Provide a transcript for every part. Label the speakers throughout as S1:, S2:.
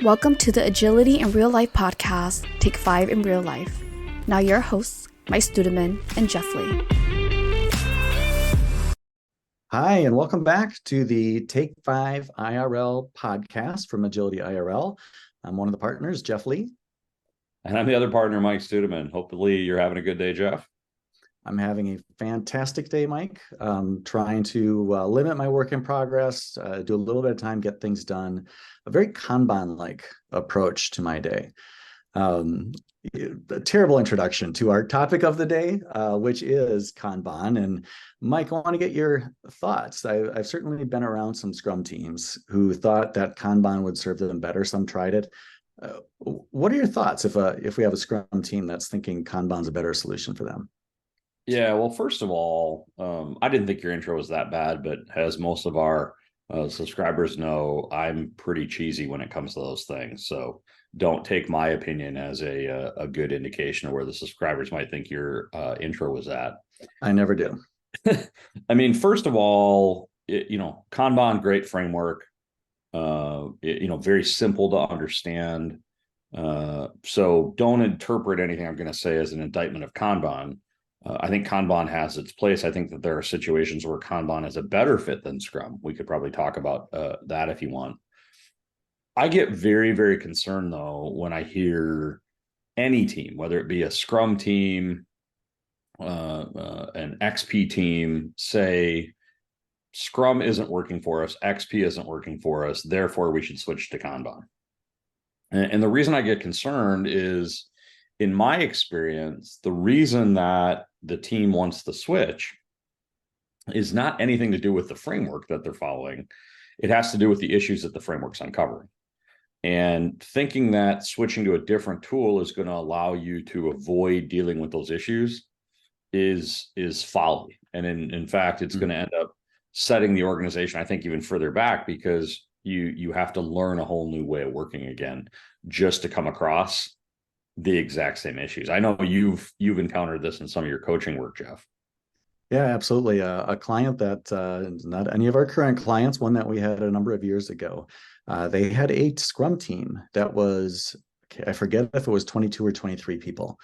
S1: Welcome to the Agility in Real Life podcast, Take 5 in Real Life. Now your hosts, Mike Studeman and Jeff Lee.
S2: Hi, and welcome back to the take5IRL podcast from agilityIRL. I'm one of the partners, Jeff Lee.
S3: And I'm the other partner, Mike Studeman. Hopefully you're having a good day, Jeff.
S2: I'm having a fantastic day, Mike. Trying to limit my work in progress, do a little bit of time, get things done. A very Kanban-like approach to my day. A terrible introduction to our topic of the day, which is Kanban. And Mike, I want to get your thoughts. I've certainly been around some Scrum teams who thought that Kanban would serve them better. Some tried it. What are your thoughts if we have a Scrum team that's thinking Kanban's a better solution for them?
S3: Yeah, well, first of all, I didn't think your intro was that bad, but as most of our subscribers know, I'm pretty cheesy when it comes to those things. So don't take my opinion as a good indication of where the subscribers might think your intro was at.
S2: I never do.
S3: I mean, first of all, Kanban, great framework, very simple to understand. So don't interpret anything I'm going to say as an indictment of Kanban. I think Kanban has its place. I think that there are situations where Kanban is a better fit than Scrum. We could probably talk about that if you want. I get very, very concerned, though, when I hear any team, whether it be a Scrum team, an XP team, say, Scrum isn't working for us, XP isn't working for us, therefore we should switch to Kanban. And the reason I get concerned is, in my experience, the reason that the team wants to switch is not anything to do with the framework that they're following. It has to do with the issues that the framework's uncovering. And thinking that switching to a different tool is going to allow you to avoid dealing with those issues is folly. And in fact, it's going to end up setting the organization, I think, even further back, because you have to learn a whole new way of working again just to come across the exact same issues. I know you've encountered this in some of your coaching work, Jeff.
S2: Yeah, absolutely. A client that not any of our current clients, one that we had a number of years ago, they had a Scrum team that was, I forget if it was 22 or 23 people.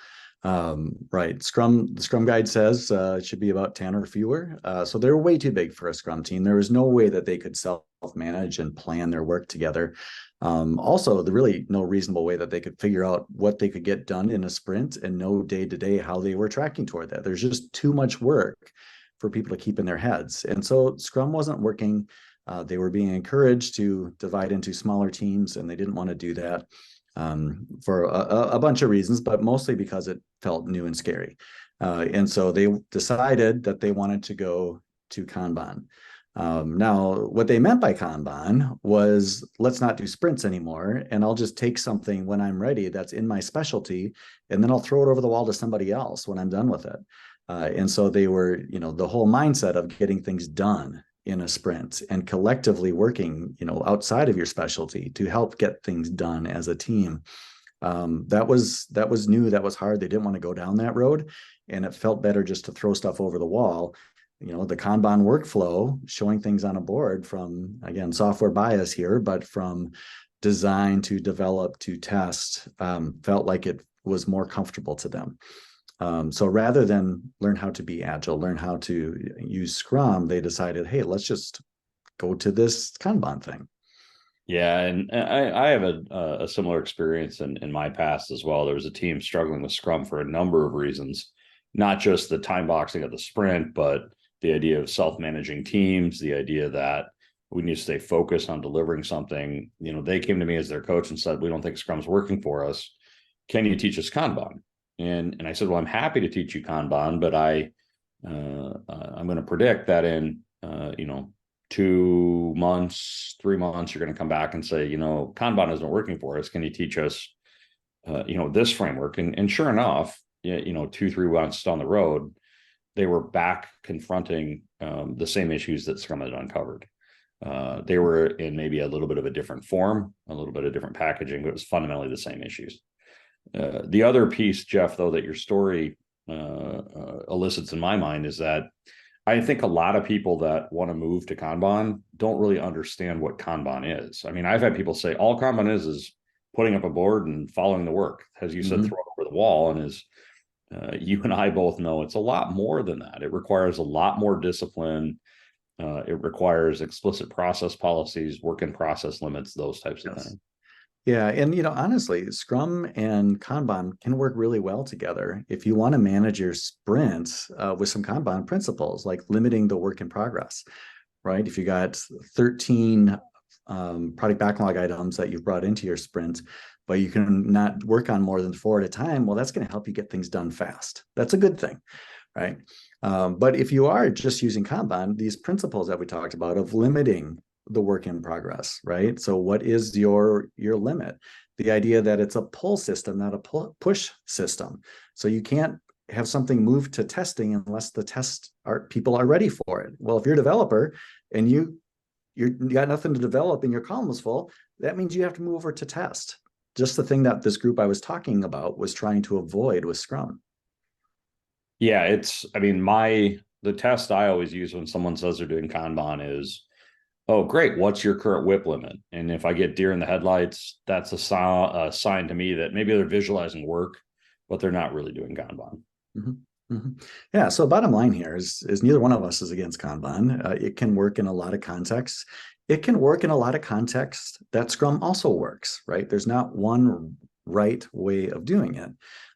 S2: Right. The Scrum guide says it should be about 10 or fewer. So they're way too big for a Scrum team. There was no way that they could self-manage and plan their work together. Also, there really no reasonable way that they could figure out what they could get done in a sprint and know day to day how they were tracking toward that. There's just too much work for people to keep in their heads. And so Scrum wasn't working. They were being encouraged to divide into smaller teams, and they didn't want to do that for a bunch of reasons, but mostly because it felt new and scary. And so they decided that they wanted to go to Kanban. Now, what they meant by Kanban was, let's not do sprints anymore, and I'll just take something when I'm ready that's in my specialty, and then I'll throw it over the wall to somebody else when I'm done with it. And so they were, the whole mindset of getting things done in a sprint and collectively working, outside of your specialty to help get things done as a team. That was new. That was hard. They didn't want to go down that road, and it felt better just to throw stuff over the wall. The Kanban workflow, showing things on a board from, again, software bias here, but from design to develop to test, felt like it was more comfortable to them. So rather than learn how to be agile, learn how to use Scrum, they decided, hey, let's just go to this Kanban thing.
S3: Yeah, and I have a similar experience in my past as well. There was a team struggling with Scrum for a number of reasons, not just the time boxing of the sprint, but the idea of self-managing teams, the idea that we need to stay focused on delivering something. They came to me as their coach and said, we don't think Scrum's working for us. Can you teach us Kanban? And I said, well, I'm happy to teach you Kanban, but I'm going to predict that in 2 months, 3 months, you're going to come back and say, Kanban isn't working for us. Can you teach us, this framework? And sure enough, 2-3 months down the road, they were back confronting the same issues that Scrum had uncovered. They were in maybe a little bit of a different form, a little bit of different packaging, but it was fundamentally the same issues. The other piece, Jeff, though, that your story elicits in my mind is that I think a lot of people that want to move to Kanban don't really understand what Kanban is. I mean, I've had people say all Kanban is putting up a board and following the work. As you said, throw it over the wall. And as you and I both know, it's a lot more than that. It requires a lot more discipline. It requires explicit process policies, work in process limits, those types of things.
S2: Yeah. And, honestly, Scrum and Kanban can work really well together. If you want to manage your sprints with some Kanban principles, like limiting the work in progress, right? If you got 13 product backlog items that you've brought into your sprint, but you can not work on more than 4 at a time, well, that's going to help you get things done fast. That's a good thing, right? But if you are just using Kanban, these principles that we talked about of limiting the work in progress, right? So what is your limit? The idea that it's a pull system, not a push system. So you can't have something move to testing unless the people are ready for it. Well, if you're a developer and you got nothing to develop and your column is full, that means you have to move over to test. Just the thing that this group I was talking about was trying to avoid with Scrum.
S3: Yeah, the test I always use when someone says they're doing Kanban is, oh, great, what's your current WIP limit? And if I get deer in the headlights, that's a sign to me that maybe they're visualizing work, but they're not really doing Kanban.
S2: Yeah. So bottom line here is neither one of us is against Kanban. It can work in a lot of contexts. It can work in a lot of contexts that Scrum also works, right? There's not one right way of doing it.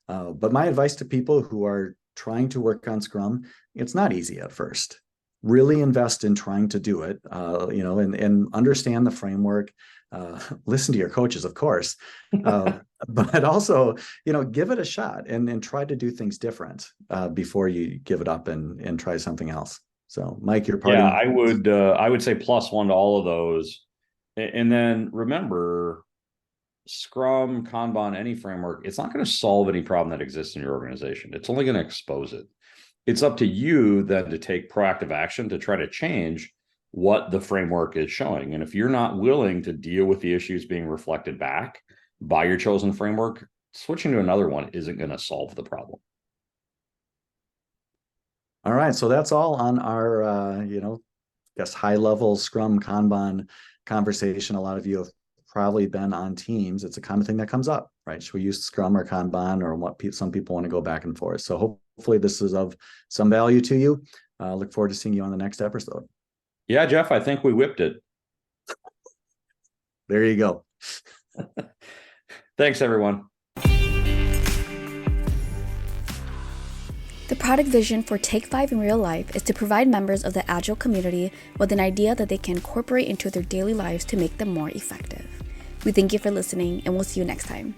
S2: But my advice to people who are trying to work on Scrum, it's not easy at first. Really invest in trying to do it, and understand the framework. Listen to your coaches, of course, but also, give it a shot and try to do things different before you give it up and try something else. So, Mike, you're part.
S3: Yeah, I would say +1 to all of those, and then remember, Scrum, Kanban, any framework, it's not going to solve any problem that exists in your organization. It's only going to expose it. It's up to you then to take proactive action to try to change what the framework is showing. And if you're not willing to deal with the issues being reflected back by your chosen framework, switching to another one isn't going to solve the problem.
S2: All right. So that's all on our, high level Scrum Kanban conversation. A lot of you have probably been on teams. It's a common thing that comes up, right? Should we use Scrum or Kanban, or what some people want to go back and forth? So hopefully this is of some value to you. Look forward to seeing you on the next episode.
S3: Yeah, Jeff, I think we whipped it.
S2: There you go.
S3: Thanks, everyone.
S1: The product vision for take5IRL is to provide members of the Agile community with an idea that they can incorporate into their daily lives to make them more effective. We thank you for listening, and we'll see you next time.